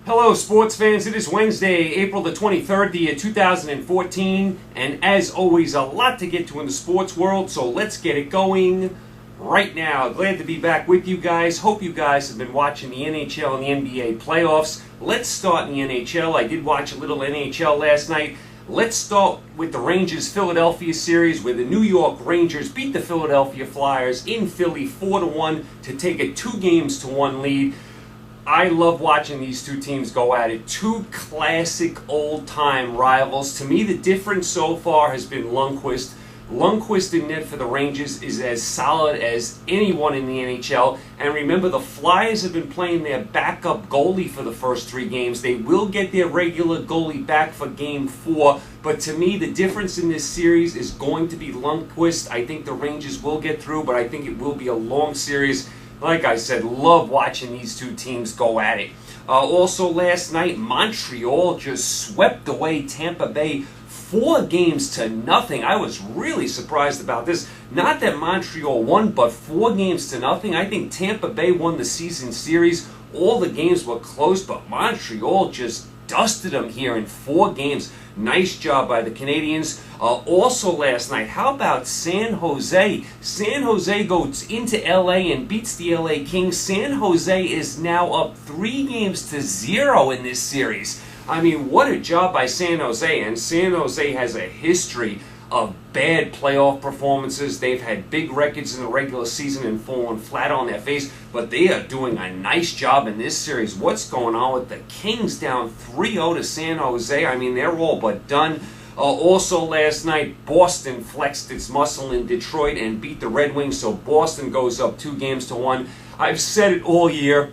Hello, sports fans. It is Wednesday, April the 23rd, the year 2014, and as always, a lot to get to in the sports world, so let's get it going right now. Glad to be back with you guys. Hope you guys have been watching the NHL and the NBA playoffs. Let's start in the NHL. I did watch a little NHL last night. Let's start with the Rangers-Philadelphia series, where the New York Rangers beat the Philadelphia Flyers in Philly 4-1 to take a 2-1 lead. I love watching these two teams go at it. Two classic old-time rivals. To me, the difference so far has been Lundqvist. Lundqvist in net for the Rangers is as solid as anyone in the NHL. And remember, the Flyers have been playing their backup goalie for the first 3 games. They will get their regular goalie back for Game 4. But to me, the difference in this series is going to be Lundqvist. I think the Rangers will get through, but I think it will be a long series. Like I said, love watching these two teams go at it. Also last night, Montreal just swept away Tampa Bay 4-0. I was really surprised about this. Not that Montreal won, but 4-0. I think Tampa Bay won the season series. All the games were close, but Montreal just dusted them here in 4 games. Nice job by the Canadians. Also last night, how about San Jose? San Jose goes into LA and beats the LA Kings. San Jose is now up 3-0 in this series. I mean, what a job by San Jose. And San Jose has a history of bad playoff performances. They've had big records in the regular season and fallen flat on their face, but they are doing a nice job in this series. What's going on with the Kings down 3-0 to San Jose? I mean, they're all but done. Also last night, Boston flexed its muscle in Detroit and beat the Red Wings, so Boston goes up 2-1. I've said it all year.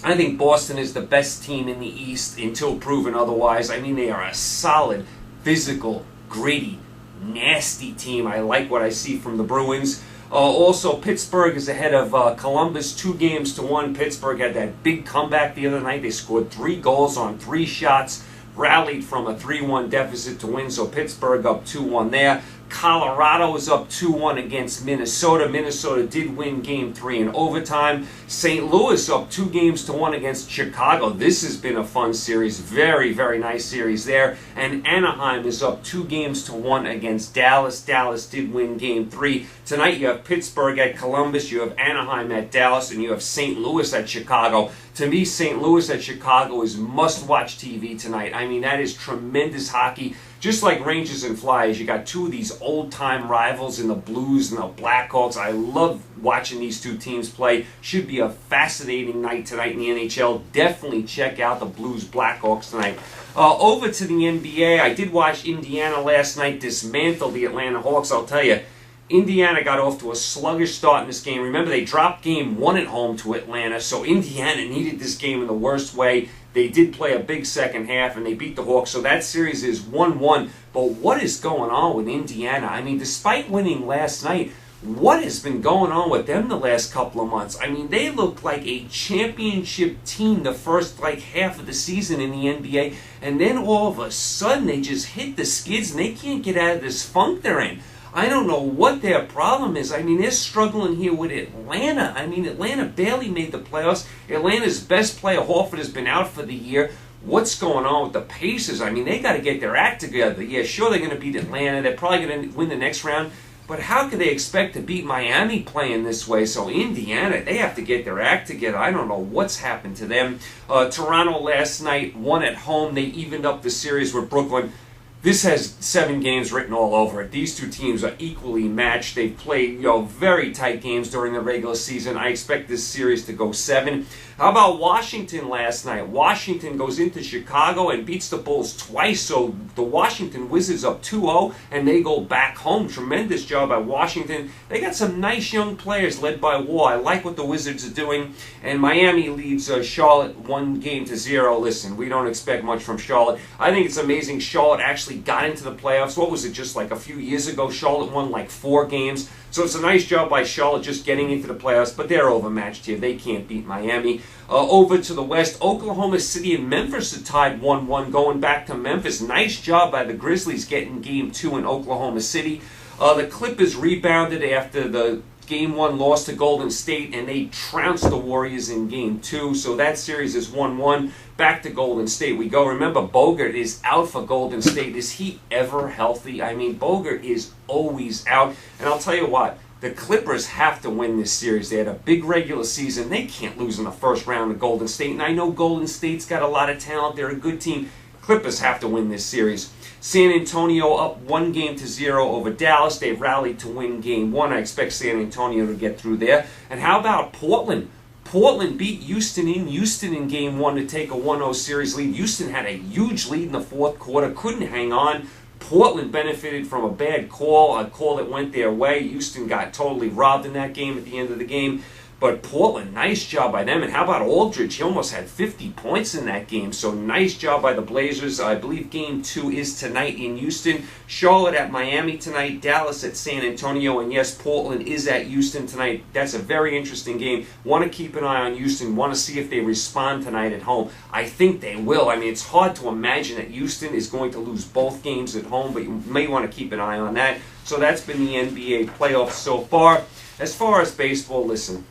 I think Boston is the best team in the East until proven otherwise. I mean, they are a solid, physical, gritty, nasty team. I like what I see from the Bruins. Also, Pittsburgh is ahead of Columbus 2-1. Pittsburgh had that big comeback the other night. They scored 3 goals on 3 shots, rallied from a 3-1 deficit to win, so Pittsburgh up 2-1 there. Colorado is up 2-1 against Minnesota. Minnesota did win Game 3 in overtime. St. Louis up 2-1 against Chicago. This has been a fun series. Very, very nice series there. And Anaheim is up 2-1 against Dallas. Dallas did win Game 3. Tonight you have Pittsburgh at Columbus, you have Anaheim at Dallas, and you have St. Louis at Chicago. To me, St. Louis at Chicago is must-watch TV tonight. I mean, that is tremendous hockey. Just like Rangers and Flyers, you got two of these old-time rivals in the Blues and the Blackhawks. I love watching these two teams play. Should be a fascinating night tonight in the NHL. Definitely check out the Blues Blackhawks tonight. Over to the NBA, I did watch Indiana last night dismantle the Atlanta Hawks. I'll tell you, Indiana got off to a sluggish start in this game. Remember, they dropped Game 1 at home to Atlanta, so Indiana needed this game in the worst way. They did play a big second half, and they beat the Hawks, so that series is 1-1. But what is going on with Indiana? I mean, despite winning last night, what has been going on with them the last couple of months? I mean, they look like a championship team the first, half of the season in the NBA, and then all of a sudden they just hit the skids, and they can't get out of this funk they're in. I don't know what their problem is. I mean, they're struggling here with Atlanta. I mean, Atlanta barely made the playoffs. Atlanta's best player, Horford, has been out for the year. What's going on with the Pacers? I mean, they got to get their act together. Yeah, sure, they're going to beat Atlanta. They're probably going to win the next round. But how could they expect to beat Miami playing this way? So Indiana, they have to get their act together. I don't know what's happened to them. Toronto last night won at home. They evened up the series with Brooklyn. This has 7 games written all over it. These two teams are equally matched. They've played, very tight games during the regular season. I expect this series to go 7. How about Washington last night? Washington goes into Chicago and beats the Bulls twice. So the Washington Wizards up 2-0, and they go back home. Tremendous job by Washington. They got some nice young players led by Wall. I like what the Wizards are doing. And Miami leads Charlotte 1-0. Listen, we don't expect much from Charlotte. I think it's amazing Charlotte actually got into the playoffs. What was it, just a few years ago? Charlotte won 4 games. So it's a nice job by Charlotte just getting into the playoffs, but they're overmatched here. They can't beat Miami. Over to the West, Oklahoma City and Memphis are tied 1-1 going back to Memphis. Nice job by the Grizzlies getting Game 2 in Oklahoma City. The Clippers rebounded after the Game 1 lost to Golden State, and they trounced the Warriors in Game 2. So that series is 1-1. Back to Golden State we go. Remember, Bogut is out for Golden State. Is he ever healthy? I mean, Bogut is always out. And I'll tell you what, the Clippers have to win this series. They had a big regular season. They can't lose in the first round to Golden State. And I know Golden State's got a lot of talent. They're a good team. Clippers have to win this series. San Antonio up 1-0 over Dallas. They've rallied to win Game 1. I expect San Antonio to get through there. And how about Portland? Portland beat Houston in Game 1 to take a 1-0 series lead. Houston had a huge lead in the fourth quarter, couldn't hang on. Portland benefited from a bad call, a call that went their way. Houston got totally robbed in that game at the end of the game. But Portland, nice job by them. And how about Aldridge? He almost had 50 points in that game. So nice job by the Blazers. I believe Game 2 is tonight in Houston. Charlotte at Miami tonight. Dallas at San Antonio. And yes, Portland is at Houston tonight. That's a very interesting game. Want to keep an eye on Houston. Want to see if they respond tonight at home. I think they will. I mean, it's hard to imagine that Houston is going to lose both games at home. But you may want to keep an eye on that. So that's been the NBA playoffs so far. As far as baseball, listen.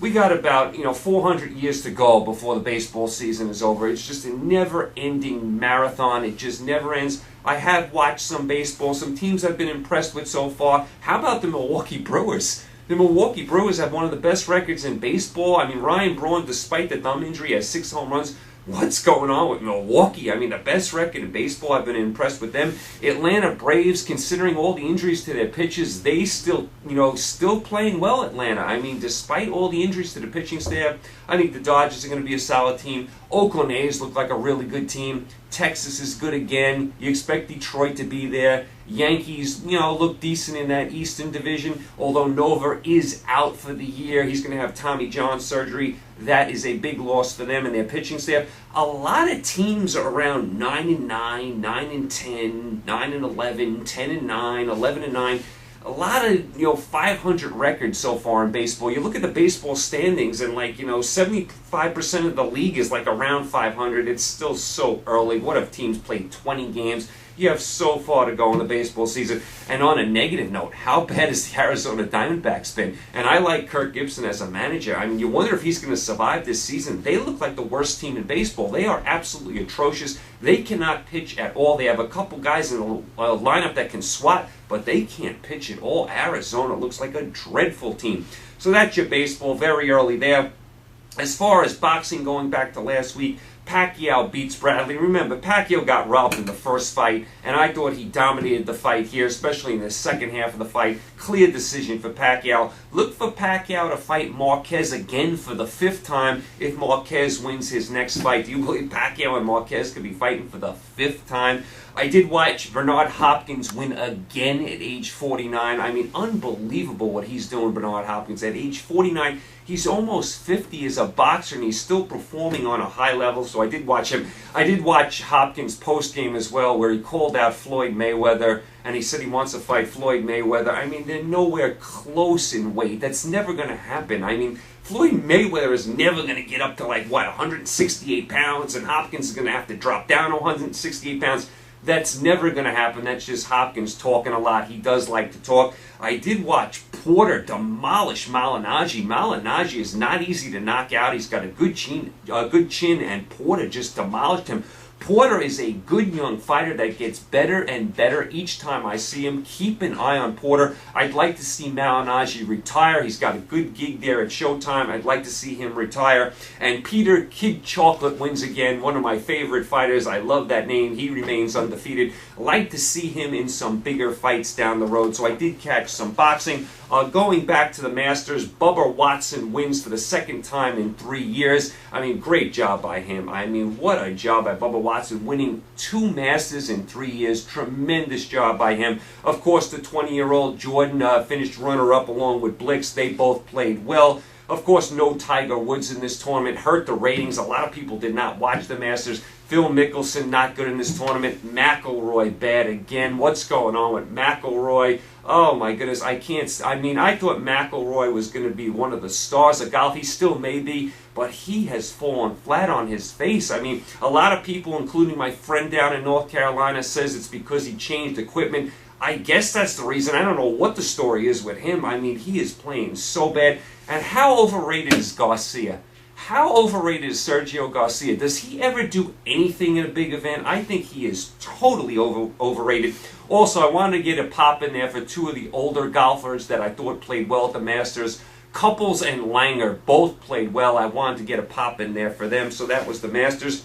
We got about 400 years to go before the baseball season is over. It's just a never-ending marathon. It just never ends. I have watched some baseball, some teams I've been impressed with so far. How about the Milwaukee Brewers? The Milwaukee Brewers have one of the best records in baseball. I mean, Ryan Braun, despite the thumb injury, has 6 home runs. What's going on with Milwaukee? I mean, the best record in baseball. I've been impressed with them. Atlanta Braves, considering all the injuries to their pitchers, they still playing well, Atlanta. I mean, despite all the injuries to the pitching staff, I think the Dodgers are going to be a solid team. Oakland A's look like a really good team. Texas is good again. You expect Detroit to be there. Yankees, look decent in that Eastern Division, although Nova is out for the year. He's going to have Tommy John surgery. That is a big loss for them and their pitching staff. A lot of teams are around 9-9, 9-10, 9-11, 10-9, 11-9. A lot of 500 records so far in baseball. You look at the baseball standings, and 75% of the league is around 500. It's still so early. What if teams played 20 games? You have so far to go in the baseball season. And on a negative note, how bad has the Arizona Diamondbacks been? And I like Kirk Gibson as a manager. I mean, you wonder if he's going to survive this season. They look like the worst team in baseball. They are absolutely atrocious. They cannot pitch at all. They have a couple guys in the lineup that can swat, but they can't pitch at all. Arizona looks like a dreadful team. So that's your baseball, very early there. As far as boxing, going back to last week, Pacquiao beats Bradley. Remember, Pacquiao got robbed in the first fight, and I thought he dominated the fight here, especially in the second half of the fight. Clear decision for Pacquiao. Look for Pacquiao to fight Marquez again for the 5th time if Marquez wins his next fight. Do you believe Pacquiao and Marquez could be fighting for the 5th time? I did watch Bernard Hopkins win again at age 49. I mean, unbelievable what he's doing, Bernard Hopkins. At age 49, he's almost 50 as a boxer, and he's still performing on a high level, so I did watch him. I did watch Hopkins' post-game as well, where he called out Floyd Mayweather, and he said he wants to fight Floyd Mayweather. I mean, they're nowhere close in weight. That's never going to happen. I mean, Floyd Mayweather is never going to get up to 168 pounds, and Hopkins is going to have to drop down to 168 pounds. That's never going to happen. That's just Hopkins talking a lot. He does like to talk. I did watch Porter demolish Malignaggi. Malignaggi is not easy to knock out. He's got a good chin, and Porter just demolished him. Porter is a good young fighter that gets better and better each time I see him. Keep an eye on Porter. I'd like to see Malignaggi retire. He's got a good gig there at Showtime. I'd like to see him retire. And Peter Kid Chocolate wins again. One of my favorite fighters. I love that name. He remains undefeated. I'd like to see him in some bigger fights down the road. So I did catch some boxing. Going back to the Masters, Bubba Watson wins for the 2nd time in 3 years. I mean, great job by him. I mean, what a job by Bubba Watson, winning 2 Masters in 3 years. Tremendous job by him. Of course, the 20-year-old Jordan finished runner-up along with Blix. They both played well. Of course, no Tiger Woods in this tournament. Hurt the ratings. A lot of people did not watch the Masters. Phil Mickelson, not good in this tournament. McIlroy, bad again. What's going on with McIlroy? Oh, my goodness. I thought McIlroy was going to be one of the stars of golf. He still may be, but he has fallen flat on his face. I mean, a lot of people, including my friend down in North Carolina, says it's because he changed equipment. I guess that's the reason. I don't know what the story is with him. I mean, he is playing so bad. And how overrated is Garcia? How overrated is Sergio Garcia? Does he ever do anything in a big event? I think he is totally overrated. Also, I wanted to get a pop in there for two of the older golfers that I thought played well at the Masters. Couples and Langer both played well. I wanted to get a pop in there for them, so that was the Masters.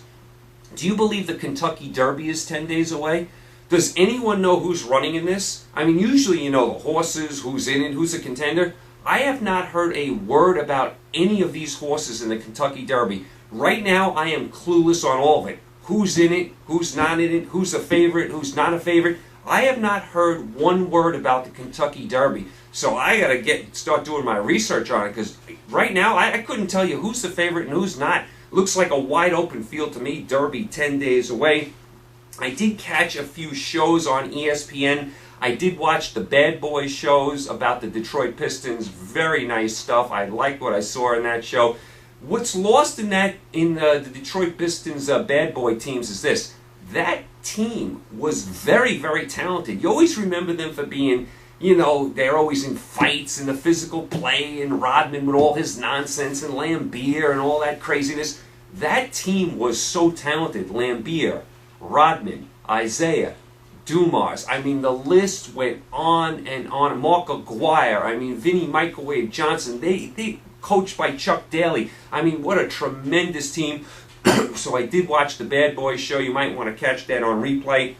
Do you believe the Kentucky Derby is 10 days away? Does anyone know who's running in this? I mean, usually you know the horses, who's in it, who's a contender. I have not heard a word about any of these horses in the Kentucky Derby. Right now, I am clueless on all of it. Who's in it, who's not in it, who's a favorite, who's not a favorite. I have not heard one word about the Kentucky Derby. So I got to start doing my research on it, because right now I couldn't tell you who's the favorite and who's not. Looks like a wide open field to me. Derby 10 days away. I did catch a few shows on ESPN. I did watch the Bad Boys shows about the Detroit Pistons. Very nice stuff. I liked what I saw in that show. What's lost in the Detroit Pistons Bad Boy teams is this. That team was very, very talented. You always remember them for being, you know, they're always in fights and the physical play, and Rodman with all his nonsense, and Lambier and all that craziness. That team was so talented. Lambier, Rodman, Isaiah, Dumas. I mean, the list went on and on. Mark Aguirre. I mean, Vinny Microwave Johnson. They coached by Chuck Daly. I mean, what a tremendous team. So I did watch the Bad Boys show. You might want to catch that on replay.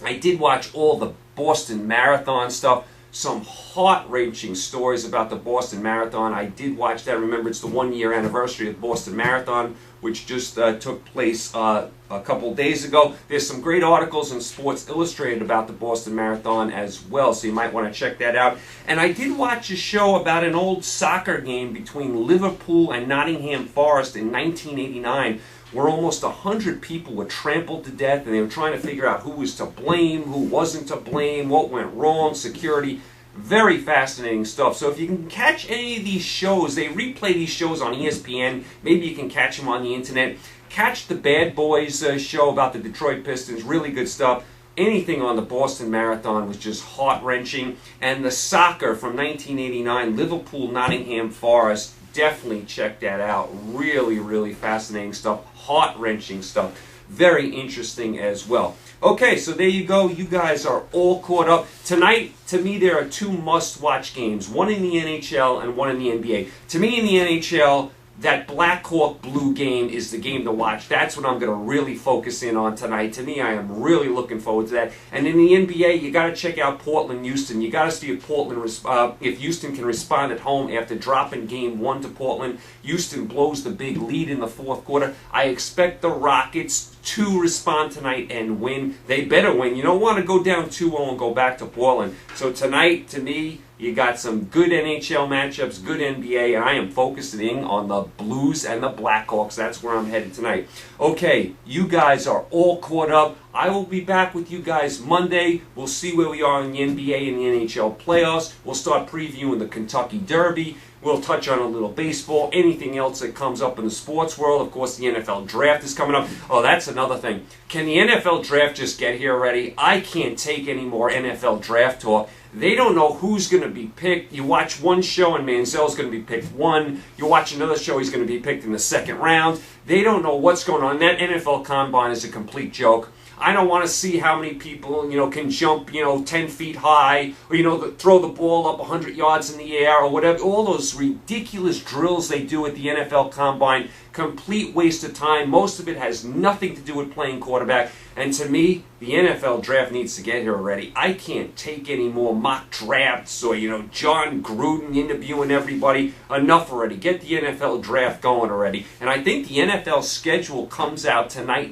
I did watch all the Boston Marathon stuff. Some heart-wrenching stories about the Boston Marathon. I did watch that. Remember, it's the 1-year anniversary of the Boston Marathon, which just took place a couple days ago. There's some great articles in Sports Illustrated about the Boston Marathon as well, so you might want to check that out. And I did watch a show about an old soccer game between Liverpool and Nottingham Forest in 1989, where almost 100 people were trampled to death, and they were trying to figure out who was to blame, who wasn't to blame, what went wrong, security. Very fascinating stuff. So if you can catch any of these shows, they replay these shows on ESPN. Maybe you can catch them on the internet. Catch the Bad Boys show about the Detroit Pistons. Really good stuff. Anything on the Boston Marathon was just heart-wrenching. And the soccer from 1989, Liverpool, Nottingham Forest, definitely check that out. Really, really fascinating stuff. Heart-wrenching stuff. Very interesting as well. Okay, so there you go. You guys are all caught up. Tonight, to me, there are two must-watch games. One in the NHL and one in the NBA. To me, in the NHL, that Blackhawk Blue game is the game to watch. That's what I'm going to really focus in on tonight. To me, I am really looking forward to that. And in the NBA, you got to check out Portland-Houston. You got to see if Houston can respond at home after dropping Game 1 to Portland. Houston blows the big lead in the fourth quarter. I expect the Rockets to respond tonight and win. They better win. You don't want to go down 2-0 and go back to Portland. So tonight, to me, you got some good NHL matchups, good NBA, and I am focusing on the Blues and the Blackhawks. That's where I'm headed tonight. Okay, you guys are all caught up. I will be back with you guys Monday. We'll see where we are in the NBA and the NHL playoffs. We'll start previewing the Kentucky Derby. We'll touch on a little baseball, anything else that comes up in the sports world. Of course, the NFL draft is coming up. Oh, that's another thing. Can the NFL draft just get here already? I can't take any more NFL draft talk. They don't know who's going to be picked. You watch one show and Manziel's going to be picked 1. You watch another show, he's going to be picked in the 2nd round. They don't know what's going on. That NFL Combine is a complete joke. I don't want to see how many people, can jump, 10 feet high, or, throw the ball up 100 yards in the air or whatever. All those ridiculous drills they do at the NFL Combine, complete waste of time. Most of it has nothing to do with playing quarterback. And to me, the NFL draft needs to get here already. I can't take any more mock drafts or, John Gruden interviewing everybody. Enough already. Get the NFL draft going already. And I think the NFL schedule comes out tonight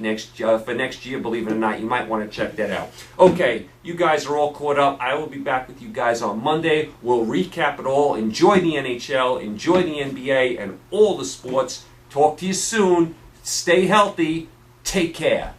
for next year, believe it or not. You might want to check that out. Okay, you guys are all caught up. I will be back with you guys on Monday. We'll recap it all. Enjoy the NHL, enjoy the NBA, and all the sports. Talk to you soon. Stay healthy. Take care.